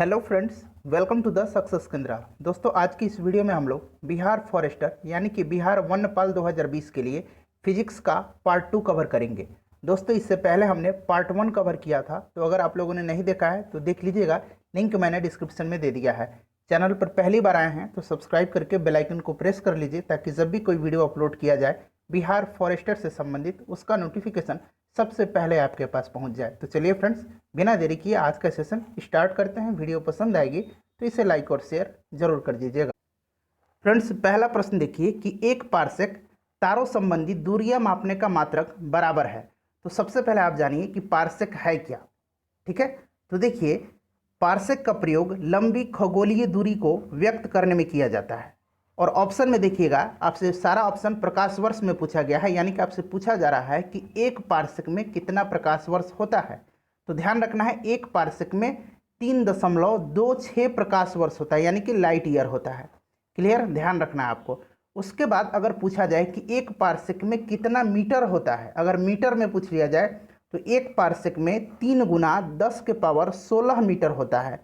Hello friends, welcome to the success Kendra. दोस्तों, आज की इस वीडियो में हम लोग बिहार फॉरेस्टर यानी कि बिहार वन्यपाल 2020 के लिए फिजिक्स का पार्ट 2 कवर करेंगे। दोस्तों, इससे पहले हमने पार्ट 1 कवर किया था, तो अगर आप लोगों ने नहीं देखा है तो देख लीजिएगा। लिंक मैंने डिस्क्रिप्शन में दे दिया है। चैनल पर पहली बार आए हैं तो सब्सक्राइब करके बेल आइकन को प्रेस कर लीजिए, ताकि जब भी कोई वीडियो अपलोड किया जाए बिहार फॉरेस्टर से संबंधित, उसका नोटिफिकेशन सबसे पहले आपके पास पहुंच जाए। तो चलिए फ्रेंड्स, बिना देरी किए आज का सेशन स्टार्ट करते हैं। वीडियो पसंद आएगी तो इसे लाइक और शेयर जरूर कर दीजिएगा। फ्रेंड्स, पहला प्रश्न देखिए कि एक पारसेक तारों संबंधी दूरियां मापने का मात्रक बराबर है। तो सबसे पहले आप जानिए कि पारसेक है क्या। ठीक है, तो देखिए, पारसेक का प्रयोग लंबी खगोलीय दूरी को व्यक्त करने में किया जाता है। और ऑप्शन में देखिएगा, आपसे सारा ऑप्शन प्रकाश वर्ष में पूछा गया है, यानी कि आपसे पूछा जा रहा है कि एक पारसेक में कितना प्रकाश वर्ष होता है। तो ध्यान रखना है, एक पारसेक में 3.26 प्रकाश वर्ष होता है, यानी कि लाइट ईयर होता है। क्लियर, ध्यान रखना है आपको। उसके बाद अगर पूछा जाए कि एक पारसेक में कितना मीटर होता है, अगर मीटर में पूछ लिया जाए तो एक पारसेक में 3 गुना 10 के पावर 16 मीटर होता है।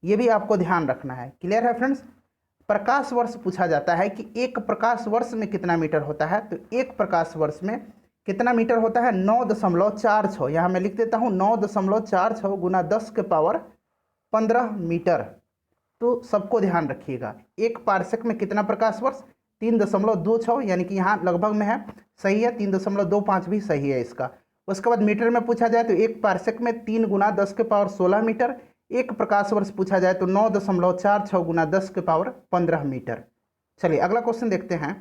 ये भी आपको ध्यान रखना है। क्लियर है फ्रेंड्स। प्रकाश वर्ष पूछा जाता है कि एक प्रकाश वर्ष में कितना मीटर होता है, तो एक प्रकाश वर्ष में कितना मीटर होता है, 9.46। यहाँ मैं लिख देता हूँ 9.46 गुना 10 के पावर 15 मीटर। तो सबको ध्यान रखिएगा, एक पारसेक में कितना प्रकाश वर्ष, 3.26, यानी कि यहाँ लगभग में है, सही है। 3.25 भी सही है इसका। उसके बाद मीटर में पूछा जाए तो एक पारसेक में 3 गुना 10 के पावर 16 मीटर। एक प्रकाश वर्ष पूछा जाए तो 9.46 गुना 10 के पावर 15 मीटर। चलिए अगला क्वेश्चन देखते हैं।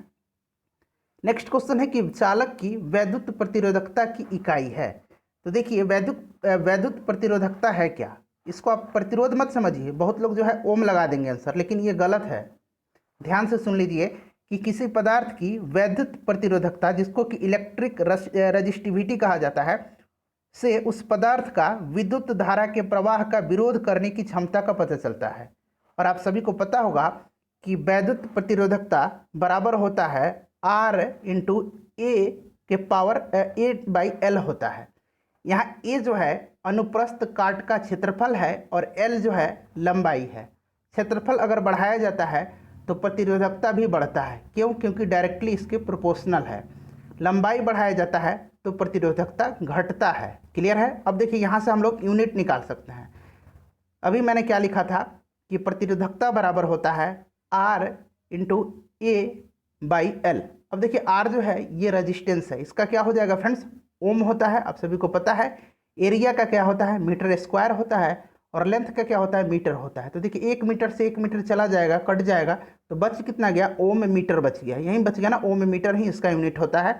नेक्स्ट क्वेश्चन है कि चालक की वैद्युत प्रतिरोधकता की इकाई है। तो देखिए, वैद्युत प्रतिरोधकता है क्या। इसको आप प्रतिरोध मत समझिए, बहुत लोग जो है ओम लगा देंगे आंसर, लेकिन ये गलत है। ध्यान से सुन लीजिए कि किसी पदार्थ की वैद्युत प्रतिरोधकता, जिसको कि इलेक्ट्रिक रजिस्टिविटी कहा जाता है, से उस पदार्थ का विद्युत धारा के प्रवाह का विरोध करने की क्षमता का पता चलता है। और आप सभी को पता होगा कि वैद्युत प्रतिरोधकता बराबर होता है R इंटू ए के पावर A/L होता है। यहाँ A जो है अनुप्रस्थ काट का क्षेत्रफल है और L जो है लंबाई है। क्षेत्रफल अगर बढ़ाया जाता है तो प्रतिरोधकता भी बढ़ता है। क्यों? क्योंकि डायरेक्टली इसके प्रोपोर्शनल है। लंबाई बढ़ाया जाता है तो प्रतिरोधकता घटता है। क्लियर है। अब देखिए, यहाँ से हम लोग यूनिट निकाल सकते हैं। अभी मैंने क्या लिखा था कि प्रतिरोधकता बराबर होता है R इंटू A/L। अब देखिए, R जो है ये रेजिस्टेंस है, इसका क्या हो जाएगा फ्रेंड्स, ओम होता है, आप सभी को पता है। एरिया का क्या होता है, मीटर स्क्वायर होता है। और लेंथ का क्या होता है, मीटर होता है। तो देखिए, 1 मीटर से 1 मीटर चला जाएगा, कट जाएगा, तो बच कितना गया, ओम मीटर बच गया। यहीं बच गया ना, ओम मीटर ही इसका यूनिट होता है।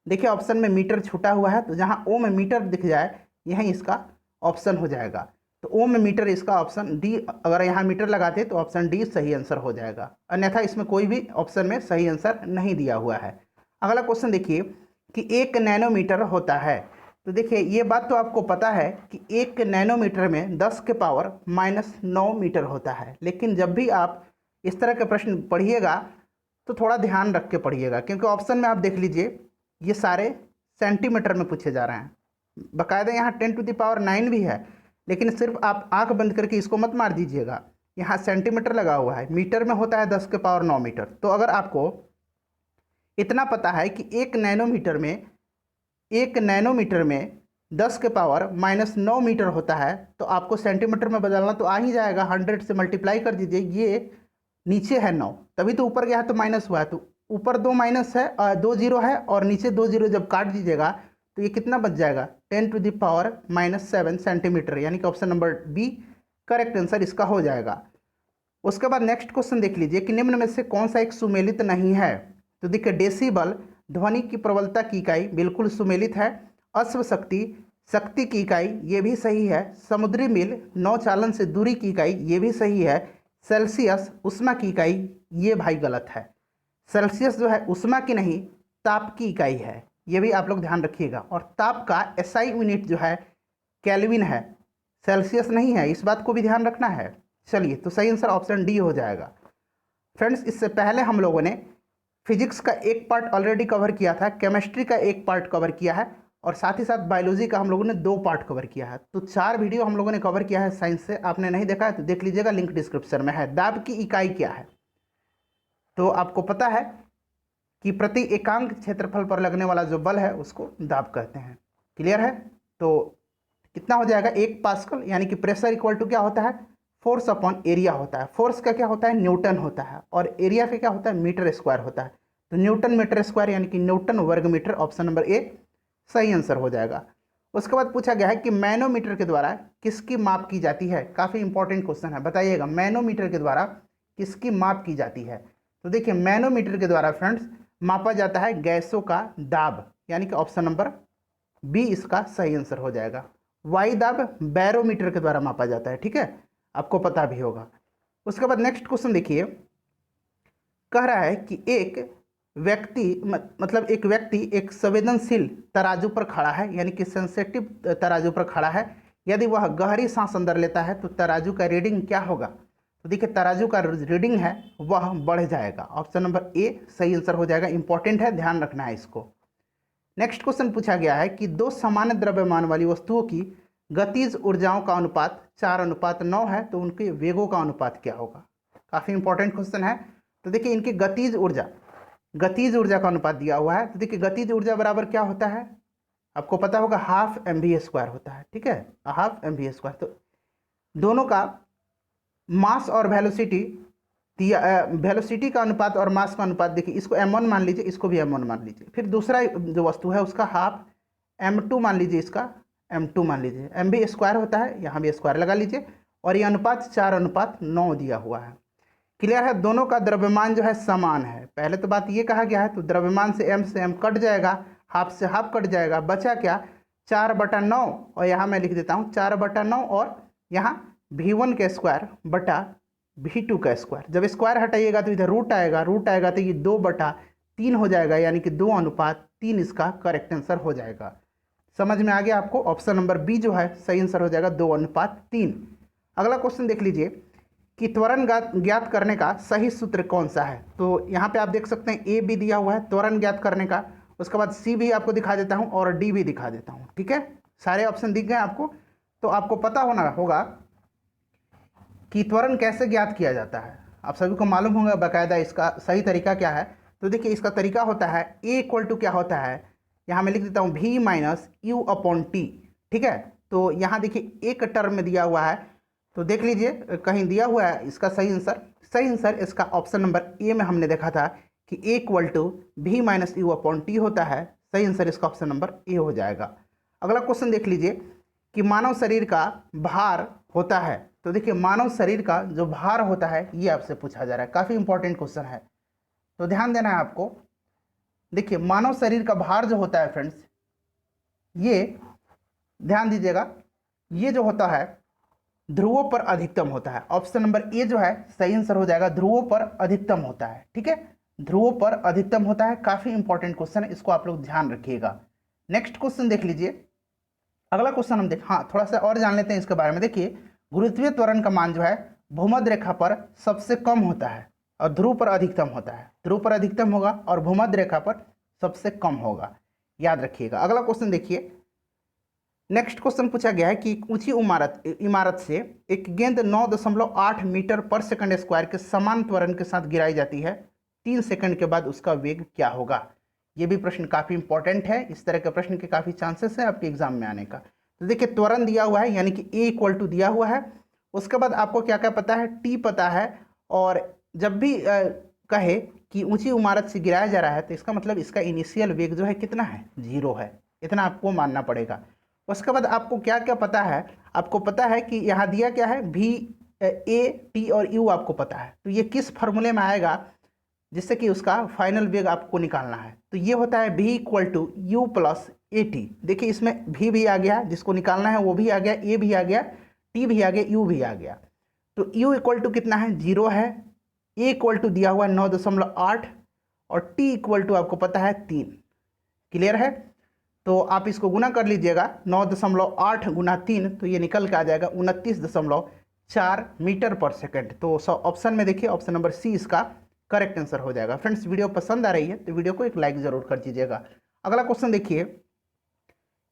देखिए, ऑप्शन में मीटर छूटा हुआ है, तो जहाँ ओम मीटर दिख जाए यहीं इसका ऑप्शन हो जाएगा। तो ओम मीटर इसका ऑप्शन डी, अगर यहाँ मीटर लगाते तो ऑप्शन डी सही आंसर हो जाएगा। अन्यथा इसमें कोई भी ऑप्शन में सही आंसर नहीं दिया हुआ है। अगला क्वेश्चन देखिए कि 1 नैनोमीटर होता है। तो देखिए, ये बात तो आपको पता है कि 1 नैनोमीटर में 10 के पावर -9 मीटर होता है। लेकिन जब भी आप इस तरह के प्रश्न पढ़िएगा तो थोड़ा ध्यान रख के पढ़िएगा, क्योंकि ऑप्शन में आप देख लीजिए ये सारे सेंटीमीटर में पूछे जा रहे हैं। बाकायदा यहाँ 10⁹ भी है, लेकिन सिर्फ आप आंख बंद करके इसको मत मार दीजिएगा। यहाँ सेंटीमीटर लगा हुआ है, मीटर में होता है 10 के पावर 9 मीटर। तो अगर आपको इतना पता है कि 1 नैनोमीटर में 10 के पावर -9 मीटर होता है, तो आपको सेंटीमीटर में बदलना तो आ ही जाएगा। 100 से मल्टीप्लाई कर दीजिए, ये नीचे है 9, तभी तो ऊपर गया है तो माइनस हुआ है। तो ऊपर 2 माइनस है, 2 जीरो है, और नीचे 2 जीरो जब काट दीजिएगा तो ये कितना बच जाएगा, 10⁻⁻7 सेंटीमीटर, यानी कि option number B correct answer इसका हो जाएगा। उसके बाद नेक्स्ट क्वेश्चन देख लीजिए कि निम्न में से कौन सा एक सुमेलित नहीं है। तो देखिए, डेसिबल ध्वनि की प्रबलता की इकाई बिल्कुल सुमेलित है। अश्व शक्ति शक्ति की इकाई ये भी सही है। समुद्री मील नौचालन से दूरी की इकाई ये भी सही है। सेल्सियस उष्मा की इकाई ये भाई गलत है। सेल्सियस जो है उष्मा की नहीं, ताप की इकाई है, ये भी आप लोग ध्यान रखिएगा। और ताप का SI यूनिट जो है केल्विन है, सेल्सियस नहीं है, इस बात को भी ध्यान रखना है। चलिए, तो सही आंसर ऑप्शन डी हो जाएगा। फ्रेंड्स, इससे पहले हम लोगों ने फिजिक्स का एक पार्ट ऑलरेडी कवर किया था, केमिस्ट्री का एक पार्ट कवर किया है, और साथ ही साथ बायोलॉजी का हम लोगों ने 2 पार्ट कवर किया है। तो 4 वीडियो हम लोगों ने कवर किया है साइंस से। आपने नहीं देखा है तो देख लीजिएगा, लिंक डिस्क्रिप्शन में है। दाब की इकाई क्या है? तो आपको पता है कि प्रति एकांक क्षेत्रफल पर लगने वाला जो बल है उसको दाब कहते हैं। क्लियर है? तो कितना हो जाएगा? 1 पास्कल, यानी कि प्रेशर इक्वल टू क्या होता है? फोर्स अपॉन एरिया होता है। फोर्स का क्या होता है? न्यूटन होता है। और एरिया का क्या होता है? मीटर स्क्वायर होता है। तो न्यूटन मीटर स्क्वायर यानी कि न्यूटन वर्ग मीटर, ऑप्शन नंबर ए सही आंसर हो जाएगा। उसके बाद पूछा गया है कि मैनोमीटर के द्वारा किसकी माप की जाती है? काफ़ी इंपॉर्टेंट क्वेश्चन है, बताइएगा मैनोमीटर के द्वारा किसकी माप की जाती है? तो देखिए, मैनोमीटर के द्वारा फ्रेंड्स मापा जाता है गैसों का दाब, यानी कि ऑप्शन नंबर बी इसका सही आंसर हो जाएगा। वायु दाब बैरोमीटर के द्वारा मापा जाता है, ठीक है, आपको पता भी होगा। उसके बाद नेक्स्ट क्वेश्चन देखिए, कह रहा है कि एक व्यक्ति एक संवेदनशील तराजू पर खड़ा है, यानी कि सेंसिटिव तराजू पर खड़ा है। यदि वह गहरी सांस अंदर लेता है तो तराजू का रीडिंग क्या होगा? तो देखिए, तराजू का रीडिंग है वह बढ़ जाएगा। ऑप्शन नंबर ए सही आंसर हो जाएगा। इंपॉर्टेंट है, ध्यान रखना है इसको। नेक्स्ट क्वेश्चन पूछा गया है कि 2 सामान्य द्रव्यमान वाली वस्तुओं की गतिज ऊर्जाओं का अनुपात 4:9 है, तो उनके वेगों का अनुपात क्या होगा? काफ़ी इंपॉर्टेंट क्वेश्चन है। तो देखिए, इनकी गतिज ऊर्जा का अनुपात दिया हुआ है। तो देखिए, गतिज ऊर्जा बराबर क्या होता है? आपको पता होगा, हाफ mv² होता है, ठीक है, हाफ mv²। तो दोनों का मास और वेलोसिटी दिया, वेलोसिटी का अनुपात और मास का अनुपात, देखिए इसको m1 मान लीजिए, इसको भी m1 मान लीजिए। फिर दूसरा जो वस्तु है उसका हाफ m2 मान लीजिए, इसका m2 मान लीजिए। mv² होता है, यहाँ भी स्क्वायर लगा लीजिए। और ये अनुपात 4:9 दिया हुआ है। क्लियर है? दोनों का द्रव्यमान जो है समान है। पहले तो बात ये कहा गया है, तो द्रव्यमान से m कट जाएगा, हाफ से हाफ कट जाएगा, बचा क्या? 4/9। और यहाँ मैं लिख देता हूँ 4/9, और यहाँ v1 का स्क्वायर बटा v2 का स्क्वायर। जब स्क्वायर हटाइएगा तो इधर रूट आएगा तो ये 2/3 हो जाएगा, यानी कि 2:3 इसका करेक्ट आंसर हो जाएगा। समझ में आ गया आपको? ऑप्शन नंबर बी जो है सही आंसर हो जाएगा, 2:3। अगला क्वेश्चन देख लीजिए कि त्वरण ज्ञात करने का सही सूत्र कौन सा है? तो यहाँ पे आप देख सकते हैं ए भी दिया हुआ है त्वरण ज्ञात करने का। उसके बाद सी भी आपको दिखा देता हूँ और डी भी दिखा देता हूँ, ठीक है, सारे ऑप्शन दिख गए आपको। तो आपको पता होगा कि त्वरण कैसे ज्ञात किया जाता है। आप सभी को मालूम होगा बाकायदा इसका सही तरीका क्या है। तो देखिए, इसका तरीका होता है ए इक्वल टू क्या होता है, यहाँ मैं लिख देता हूँ v minus u upon T, ठीक है। तो यहाँ देखिए एक टर्म में दिया हुआ है, तो देख लीजिए कहीं दिया हुआ है इसका सही आंसर इसका ऑप्शन नंबर ए में हमने देखा था कि A equal to v minus u upon t होता है। सही आंसर इसका ऑप्शन नंबर ए हो जाएगा। अगला क्वेश्चन देख लीजिए कि मानव शरीर का भार होता है। तो देखिए, मानव शरीर का जो भार होता है ये आपसे पूछा जा रहा है। काफ़ी इंपॉर्टेंट क्वेश्चन है, तो ध्यान देना है आपको। देखिए, मानव शरीर का भार जो होता है फ्रेंड्स, ये ध्यान दीजिएगा, ये जो होता है ध्रुवों पर अधिकतम होता है। ऑप्शन नंबर ए जो है सही आंसर हो जाएगा, ध्रुवों पर अधिकतम होता है, ठीक है, ध्रुवों पर अधिकतम होता है। काफ़ी इंपॉर्टेंट क्वेश्चन है, इसको आप लोग ध्यान रखिएगा। नेक्स्ट क्वेश्चन देख लीजिए। अगला क्वेश्चन हम थोड़ा सा और जान लेते हैं इसके बारे में। देखिए, गुरुत्वीय त्वरण का मान जो है भूमध्य रेखा पर सबसे कम होता है और ध्रुव पर अधिकतम होता है। ध्रुव पर अधिकतम होगा और भूमध्य रेखा पर सबसे कम होगा, याद रखिएगा। अगला क्वेश्चन देखिए। नेक्स्ट क्वेश्चन पूछा गया है कि एक ऊंची इमारत से एक गेंद 9.8 मीटर पर सेकंड स्क्वायर के समान त्वरण के साथ गिराई जाती है, 3 सेकंड के बाद उसका वेग क्या होगा? ये भी प्रश्न काफ़ी इंपॉर्टेंट है। इस तरह के प्रश्न के काफ़ी चांसेस है आपके एग्जाम में आने का। तो देखिए, त्वरण दिया हुआ है, यानी कि ए इक्वल टू दिया हुआ है। उसके बाद आपको क्या क्या पता है? टी पता है। और जब भी कहे कि ऊंची इमारत से गिराया जा रहा है तो इसका मतलब इसका इनिशियल वेग जो है कितना है? 0 है। इतना आपको मानना पड़ेगा। उसके बाद आपको क्या क्या पता है? आपको पता है कि यहाँ दिया क्या है, v a t और u आपको पता है। तो ये किस फॉर्मूले में आएगा जिससे कि उसका फाइनल वेग आपको निकालना है? तो ये होता है v equal to u plus a t. देखिए, इसमें v भी आ गया, जिसको निकालना है वो भी आ गया, a भी आ गया, t भी आ गया, u भी आ गया। तो u इक्वल टू कितना है? 0 है। a इक्वल टू दिया हुआ है 9.8 और t इक्वल टू आपको पता है 3। क्लियर है? तो आप इसको गुना कर लीजिएगा, 9.8 गुना 3, तो ये निकल के आ जाएगा 29.4 मीटर पर सेकंड। तो ऑप्शन में देखिए, ऑप्शन नंबर सी इसका करेक्ट आंसर हो जाएगा। फ्रेंड्स, वीडियो पसंद आ रही है तो वीडियो को एक लाइक जरूर कर दीजिएगा। अगला क्वेश्चन देखिए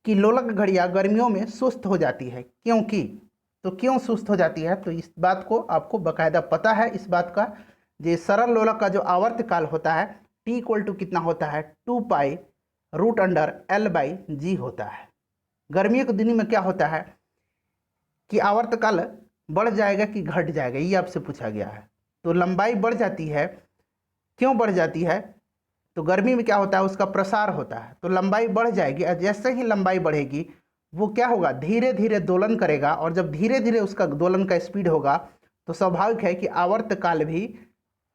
कि लोलक घड़ियाँ गर्मियों में सुस्त हो जाती है, क्योंकि, तो क्यों सुस्त हो जाती है, तो इस बात को आपको बकायदा पता है। इस बात का जो सरल लोलक का जो आवर्तकाल होता है टी इक्वल टू कितना होता है 2π√L/g होता है। गर्मियों के दिन में क्या होता है कि आवर्तकाल बढ़ जाएगा कि घट जाएगा, ये आपसे पूछा गया है। तो लंबाई बढ़ जाती है, क्यों बढ़ जाती है, तो गर्मी में क्या होता है उसका प्रसार होता है, तो लंबाई बढ़ जाएगी। और जैसे ही लंबाई बढ़ेगी वो क्या होगा, धीरे धीरे दोलन करेगा, और जब धीरे धीरे उसका दोलन का स्पीड होगा तो स्वाभाविक है कि आवर्तकाल भी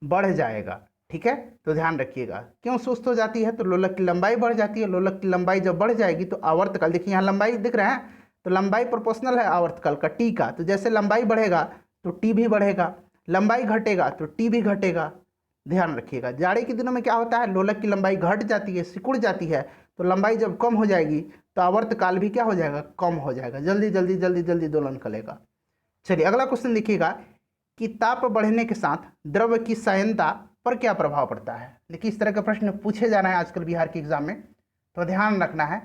बढ़ जाएगा। ठीक है, तो ध्यान रखिएगा। क्यों सुस्त हो जाती है, तो लोलक की लंबाई बढ़ जाती है। लोलक की लंबाई जब बढ़ जाएगी तो आवर्तकाल, देखिए यहाँ लंबाई दिख रहा है, तो लंबाई प्रोपोर्शनल है आवर्तकाल का टी का, तो जैसे लंबाई बढ़ेगा तो टी भी बढ़ेगा, लंबाई घटेगा तो टी भी घटेगा। ध्यान रखिएगा। जाड़े के दिनों में क्या होता है, लोलक की लंबाई घट जाती है, सिकुड़ जाती है, तो लंबाई जब कम हो जाएगी तो आवर्तकाल भी क्या हो जाएगा, कम हो जाएगा, जल्दी जल्दी जल्दी जल्दी दोलन करेगा। चलिए अगला क्वेश्चन देखिएगा कि ताप बढ़ने के साथ द्रव की संयंता पर क्या प्रभाव पड़ता है। देखिए इस तरह के प्रश्न पूछे जा रहे हैं आजकल बिहार के एग्जाम में, तो ध्यान रखना है।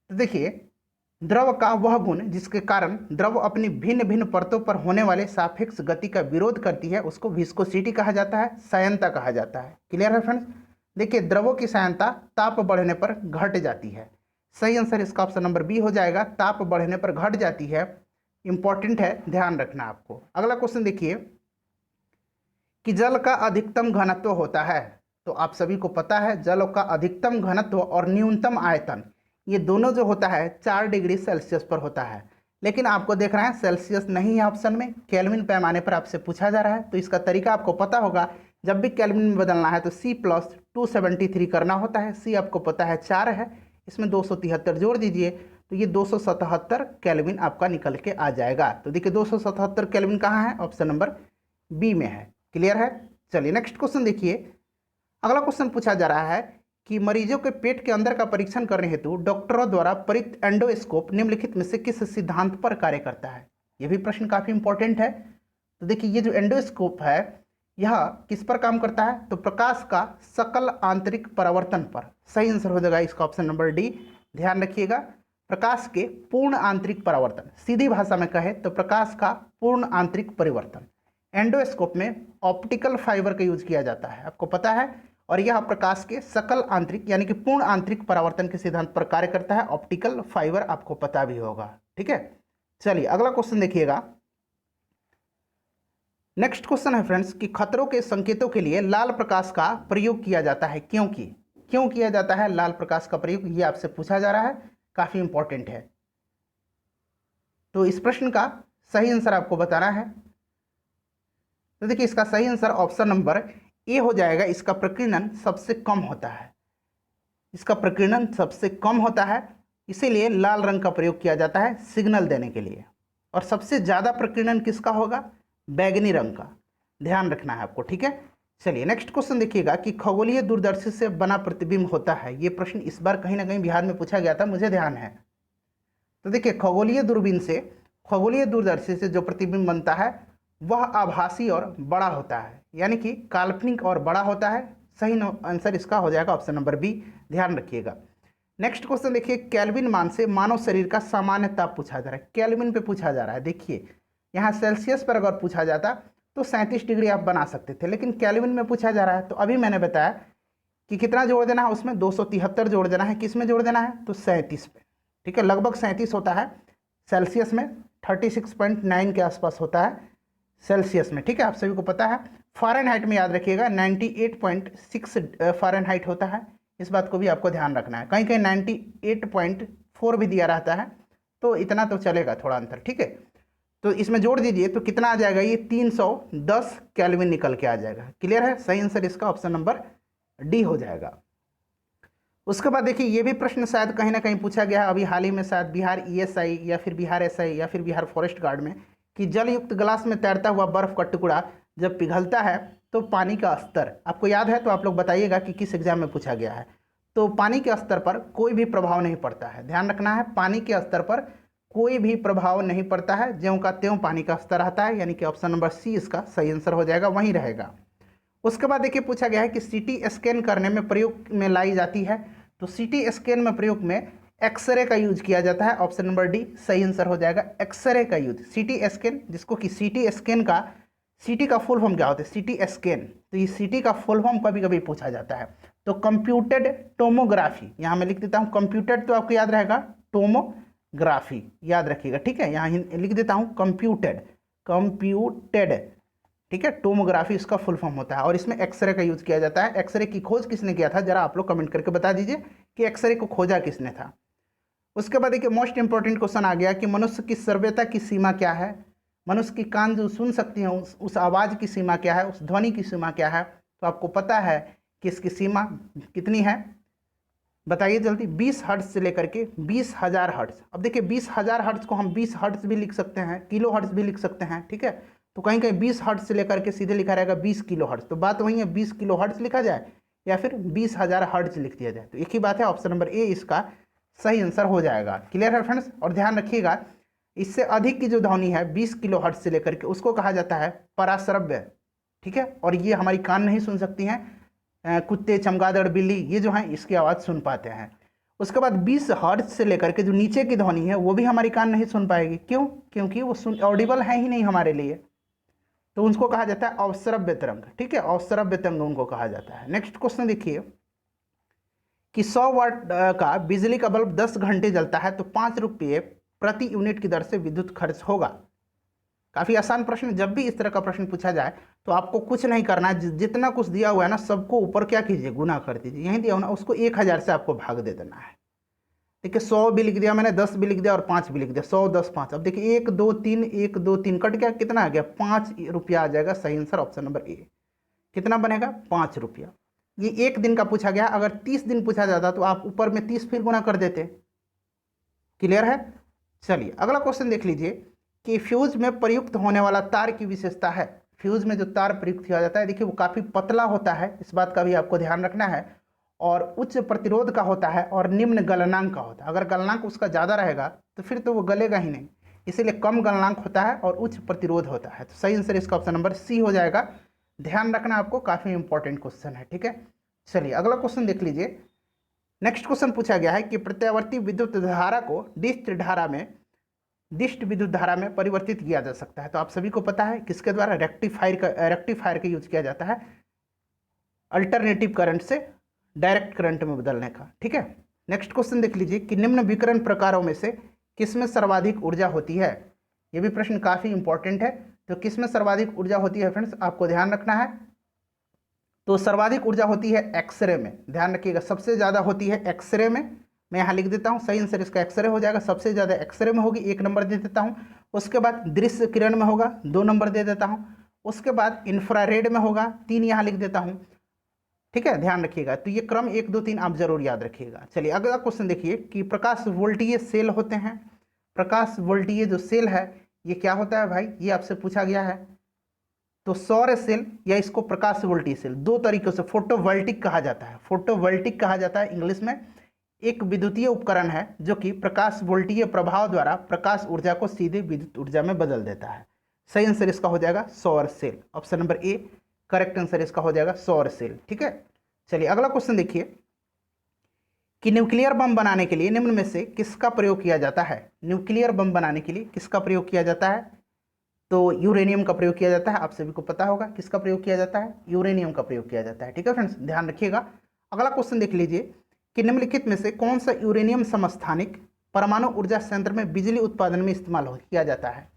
तो देखिए द्रव का वह गुण जिसके कारण द्रव अपनी भिन्न भिन्न परतों पर होने वाले सापेक्ष गति का विरोध करती है उसको विस्कोसिटी कहा जाता है, संयंता कहा जाता है। क्लियर है फ्रेंड्स। देखिए द्रवों की संयंता ताप बढ़ने पर घट जाती है। सही आंसर इसका ऑप्शन नंबर बी हो जाएगा, ताप बढ़ने पर घट जाती है। इंपॉर्टेंट है, ध्यान रखना आपको। अगला क्वेश्चन देखिए कि जल का अधिकतम घनत्व होता है, तो आप सभी को पता है जल का अधिकतम घनत्व और न्यूनतम आयतन ये दोनों जो होता है 4 डिग्री सेल्सियस पर होता है, लेकिन आपको देख रहे हैं सेल्सियस नहीं है ऑप्शन में, केल्विन पैमाने पर आपसे पूछा जा रहा है। तो इसका तरीका आपको पता होगा, जब भी केल्विन में बदलना है तो C+273 करना होता है। C आपको पता है 4 है, इसमें 273 जोड़ दीजिए तो ये 277 केल्विन आपका निकल के आ जाएगा। तो देखिए 277 केल्विन कहाँ है, ऑप्शन नंबर बी में है। क्लियर है। चलिए नेक्स्ट क्वेश्चन देखिए। अगला क्वेश्चन पूछा जा रहा है कि मरीजों के पेट के अंदर का परीक्षण करने हेतु डॉक्टरों द्वारा प्रयुक्त एंडोस्कोप निम्नलिखित में से किस सिद्धांत पर कार्य करता है। यह भी प्रश्न काफी इंपॉर्टेंट है। तो देखिए ये जो एंडोस्कोप है यह किस पर काम करता है, तो प्रकाश का सकल आंतरिक परावर्तन पर। सही आंसर हो जाएगा इसका ऑप्शन नंबर डी। ध्यान रखिएगा, प्रकाश के पूर्ण आंतरिक परावर्तन, सीधी भाषा में कहे तो प्रकाश का पूर्ण आंतरिक परिवर्तन। एंडोस्कोप में ऑप्टिकल फाइबर का यूज किया जाता है, आपको पता है, और यह प्रकाश के सकल आंतरिक यानी कि पूर्ण आंतरिक परावर्तन के सिद्धांत पर कार्य करता है। ऑप्टिकल फाइबर आपको पता भी होगा। ठीक है, चलिए अगला क्वेश्चन देखिएगा। नेक्स्ट क्वेश्चन है फ्रेंड्स कि खतरों के संकेतों के लिए लाल प्रकाश का प्रयोग किया जाता है, क्यों किया जाता है लाल प्रकाश का प्रयोग, ये आपसे पूछा जा रहा है, काफी इंपॉर्टेंट है। तो इस प्रश्न का सही आंसर आपको बताना है। तो देखिए इसका सही आंसर ऑप्शन नंबर ए हो जाएगा। इसका प्रकीर्णन सबसे कम होता है, इसका प्रकीर्णन सबसे कम होता है, इसीलिए लाल रंग का प्रयोग किया जाता है सिग्नल देने के लिए। और सबसे ज़्यादा प्रकीर्णन किसका होगा, बैगनी रंग का। ध्यान रखना है आपको। ठीक है, चलिए नेक्स्ट क्वेश्चन देखिएगा कि खगोलीय दूरदर्शी से बना प्रतिबिंब होता है। ये प्रश्न इस बार कहीं ना कहीं बिहार में पूछा गया था, मुझे ध्यान है। तो देखिए खगोलीय दूरबीन से, खगोलीय दूरदर्शी से जो प्रतिबिंब बनता है वह आभासी और बड़ा होता है, यानी कि काल्पनिक और बड़ा होता है। सही आंसर इसका हो जाएगा ऑप्शन नंबर बी। ध्यान रखिएगा। नेक्स्ट क्वेश्चन देखिए, केल्विन मान से मानव शरीर का सामान्य ताप पूछा जा रहा है, केल्विन पे पूछा जा रहा है। देखिए यहाँ सेल्सियस पर अगर पूछा जाता तो 37 डिग्री आप बना सकते थे, लेकिन केल्विन में पूछा जा रहा है। तो अभी मैंने बताया कि कितना जोड़ देना है, उसमें 273 जोड़ देना है। किस में जोड़ देना है, तो 37 पे। ठीक है, लगभग 37 होता है सेल्सियस में, 36.9 के आसपास होता है सेल्सियस में। ठीक है, आप सभी को पता है। फ़ारेनहाइट में याद रखिएगा 98.6 फ़ारेनहाइट होता है, इस बात को भी आपको ध्यान रखना है। कहीं कहीं 98.4 भी दिया रहता है, तो इतना तो चलेगा, थोड़ा अंतर। ठीक है, तो इसमें जोड़ दीजिए तो कितना आ जाएगा, ये 310 केल्विन निकल के आ जाएगा। क्लियर है, सही आंसर इसका ऑप्शन नंबर डी हो जाएगा। उसके बाद देखिए ये भी प्रश्न शायद कहीं ना कहीं पूछा गया है अभी हाल ही में, शायद बिहार ESI या फिर बिहार SI या फिर बिहार फॉरेस्ट गार्ड में, कि जल युक्त गिलास में तैरता हुआ बर्फ का टुकड़ा जब पिघलता है तो पानी का स्तर, आपको याद है तो आप लोग बताइएगा कि किस एग्जाम में पूछा गया है। तो पानी के स्तर पर कोई भी प्रभाव नहीं पड़ता है, ध्यान रखना है, पानी के स्तर पर कोई भी प्रभाव नहीं पड़ता है, ज्यों का त्यों पानी का स्तर रहता है, यानी कि ऑप्शन नंबर सी इसका सही आंसर हो जाएगा, वहीं रहेगा। उसके बाद देखिए पूछा गया है कि CT स्कैन करने में प्रयोग में लाई जाती है, तो CT स्कैन में प्रयोग में एक्सरे का यूज किया जाता है। ऑप्शन नंबर डी सही आंसर हो जाएगा, एक्सरे का यूज। सीटी स्कैन, जिसको कि सीटी स्कैन का, सीटी का फुल फॉर्म क्या होता है? CT scan. तो ये सीटी का फुल फॉर्म कभी कभी पूछा जाता है। तो कंप्यूटेड टोमोग्राफी, यहाँ मैं लिख देता हूँ कंप्यूटेड, तो आपको याद रहेगा टोमोग्राफी, याद रखिएगा, ठीक है। यहाँ लिख देता हूँ कंप्यूटेड, कंप्यूटेड, ठीक है। टोमोग्राफी इसका फुल फॉर्म होता है और इसमें एक्सरे का यूज किया जाता है। एक्सरे की खोज किसने किया था? जरा आप लोग कमेंट करके बता दीजिए कि एक्सरे को खोजा किसने था। उसके बाद देखिए मोस्ट इंपॉर्टेंट क्वेश्चन आ गया कि मनुष्य की श्रव्यता की सीमा क्या है? मनुष्य की कान जो सुन सकती है उस आवाज़ की सीमा क्या है, उस ध्वनि की सीमा क्या है? तो आपको पता है कि इसकी सीमा कितनी है, बताइए जल्दी। 20 हर्ट्ज से लेकर के 20,000 हर्ट्ज। अब देखिए 20,000 हर्ट्ज को हम 20 हर्ट्ज भी लिख सकते हैं, किलो हर्ट्ज भी लिख सकते हैं, ठीक है। तो कहीं कहीं 20 हर्ट्ज से लेकर के सीधे लिखा रहेगा 20 किलो हर्ट्ज, तो बात वही है 20 किलो हर्ट्ज लिखा जाए या फिर 20,000 हर्ट्ज लिख दिया जाए, तो एक ही बात है। ऑप्शन नंबर ए इसका सही आंसर हो जाएगा। क्लियर है फ्रेंड्स? और ध्यान रखिएगा इससे अधिक की जो ध्वनि है 20 किलो हर्ट्ज से लेकर के, उसको कहा जाता है पराश्रव्य, ठीक है। और ये हमारी कान नहीं सुन सकती हैं, कुत्ते, चमगादड़, बिल्ली, ये जो हैं इसकी आवाज़ सुन पाते हैं। उसके बाद 20 हर्ट्ज से लेकर के जो नीचे की ध्वनि है वो भी हमारी कान नहीं सुन पाएगी। क्यों? क्योंकि वो ऑडिबल है ही नहीं हमारे लिए, तो उनको कहा जाता है अवश्रव्य तरंग, ठीक है। अवश्रव्य तरंग उनको कहा जाता है। नेक्स्ट क्वेश्चन देखिए कि 100 वाट का बिजली का बल्ब 10 घंटे जलता है तो 5 रुपये प्रति यूनिट की दर से विद्युत खर्च होगा। काफ़ी आसान प्रश्न। जब भी इस तरह का प्रश्न पूछा जाए तो आपको कुछ नहीं करना है, जितना कुछ दिया हुआ है ना सबको ऊपर क्या कीजिए, गुना कर दीजिए। यहीं दिया हो ना उसको 1000 से आपको भाग दे देना है। देखिए 100 भी लिख दिया मैंने, 10 भी लिख दिया और 5 भी लिख दिया, 100, 10, 5। अब देखिए 1 2 3, 1 2 3 कट गया, कितना आ गया? 5 रुपया आ जाएगा। सही आंसर ऑप्शन नंबर ए। कितना बनेगा? 5 रुपया। ये एक दिन का पूछा गया, अगर 30 दिन पूछा जाता तो आप ऊपर में 30 फिर गुना कर देते। क्लियर है? चलिए अगला क्वेश्चन देख लीजिए कि फ्यूज में प्रयुक्त होने वाला तार की विशेषता है। फ्यूज में जो तार प्रयुक्त किया जाता है देखिए वो काफ़ी पतला होता है, इस बात का भी आपको ध्यान रखना है, और उच्च प्रतिरोध का होता है और निम्न गलनांक का होता है। अगर गलनांक उसका ज़्यादा रहेगा तो फिर तो वो गलेगा ही नहीं, इसीलिए कम गलनांक होता है और उच्च प्रतिरोध होता है। तो सही आंसर इसका ऑप्शन नंबर सी हो जाएगा। ध्यान रखना आपको, काफ़ी इंपॉर्टेंट क्वेश्चन है, ठीक है। चलिए अगला क्वेश्चन देख लीजिए। नेक्स्ट क्वेश्चन पूछा गया है कि प्रत्यावर्ती विद्युत धारा को डिस्ट विद्युत धारा में परिवर्तित किया जा सकता है। तो आप सभी को पता है किसके द्वारा? रेक्टिफायर का यूज किया जाता है अल्टरनेटिव करंट से डायरेक्ट करंट में बदलने का, ठीक है। नेक्स्ट क्वेश्चन देख लीजिए कि निम्न विकिरण प्रकारों में से किसमें सर्वाधिक ऊर्जा होती है? यह भी प्रश्न काफ़ी इंपॉर्टेंट है। तो किसमें सर्वाधिक ऊर्जा होती है फ्रेंड्स, आपको ध्यान रखना है। तो सर्वाधिक ऊर्जा होती है एक्सरे में, ध्यान रखिएगा, सबसे ज़्यादा होती है एक्सरे में। मैं यहाँ लिख देता हूँ, सही आंसर इसका एक्सरे हो जाएगा। सबसे ज़्यादा एक्सरे में होगी, 1 नंबर दे देता हूँ। उसके बाद दृश्य किरण में होगा, 2 नंबर दे देता हूँ। उसके बाद इंफ्रारेड में होगा, 3 यहाँ लिख देता हूँ, ठीक है। ध्यान रखिएगा, तो ये क्रम 1 2 3 आप जरूर याद रखिएगा। चलिए अगला क्वेश्चन देखिए कि प्रकाश वोल्टीय सेल होते हैं। प्रकाश वोल्टीय जो सेल है ये क्या होता है भाई, ये आपसे पूछा गया है। तो सौर सेल या इसको प्रकाश वोल्टीय सेल, 2 तरीकों से फोटोवोल्टिक कहा जाता है। फोटोवोल्टिक कहा जाता है इंग्लिश में। एक विद्युतीय उपकरण है जो कि प्रकाश वोल्टीय प्रभाव द्वारा प्रकाश ऊर्जा को सीधे विद्युत ऊर्जा में बदल देता है। सही आंसर इसका हो जाएगा सौर cell. Option number A correct answer इसका हो जाएगा सौर सेल, ठीक है। चलिए अगला क्वेश्चन देखिए कि न्यूक्लियर बम बनाने के लिए निम्न में से किसका प्रयोग किया जाता है? न्यूक्लियर बम बनाने के लिए किसका प्रयोग किया जाता है? तो यूरेनियम का प्रयोग किया जाता है। आप सभी को पता होगा किसका प्रयोग किया जाता है, यूरेनियम का प्रयोग किया जाता है, ठीक है फ्रेंड्स, ध्यान रखिएगा। अगला क्वेश्चन देख लीजिए कि निम्नलिखित में से कौन सा यूरेनियम समस्थानिक परमाणु ऊर्जा संयंत्र में बिजली उत्पादन में इस्तेमाल किया जाता है?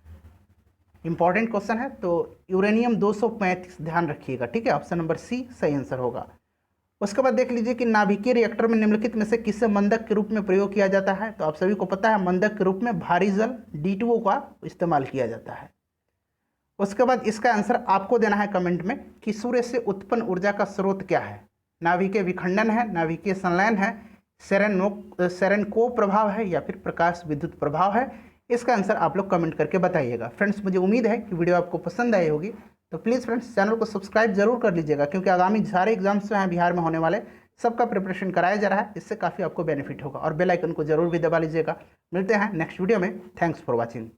इंपॉर्टेंट क्वेश्चन है। तो यूरेनियम 235 ध्यान रखिएगा, ठीक है। ऑप्शन नंबर सी सही आंसर होगा। उसके बाद देख लीजिए कि नाभिकीय रिएक्टर में निम्नलिखित में से किसे मंदक के रूप में प्रयोग किया जाता है? तो आप सभी को पता है मंदक के रूप में भारी जल D2O का इस्तेमाल किया जाता है। उसके बाद इसका आंसर आपको देना है कमेंट में कि सूर्य से उत्पन्न ऊर्जा का स्रोत क्या है? नाभिकीय विखंडन है, नाभिकीय संलयन है, सेरेनको प्रभाव है या फिर प्रकाश विद्युत प्रभाव है? इसका आंसर आप लोग कमेंट करके बताइएगा। फ्रेंड्स मुझे उम्मीद है कि वीडियो आपको पसंद आई होगी, तो प्लीज़ फ्रेंड्स चैनल को सब्सक्राइब जरूर कर लीजिएगा, क्योंकि आगामी सारे एग्जाम्स जो हैं बिहार में होने वाले सबका प्रिपरेशन कराया जा रहा है, इससे काफ़ी आपको बेनिफिट होगा। और बेल आइकन को जरूर भी दबा लीजिएगा। मिलते हैं नेक्स्ट वीडियो में। Thanks for watching.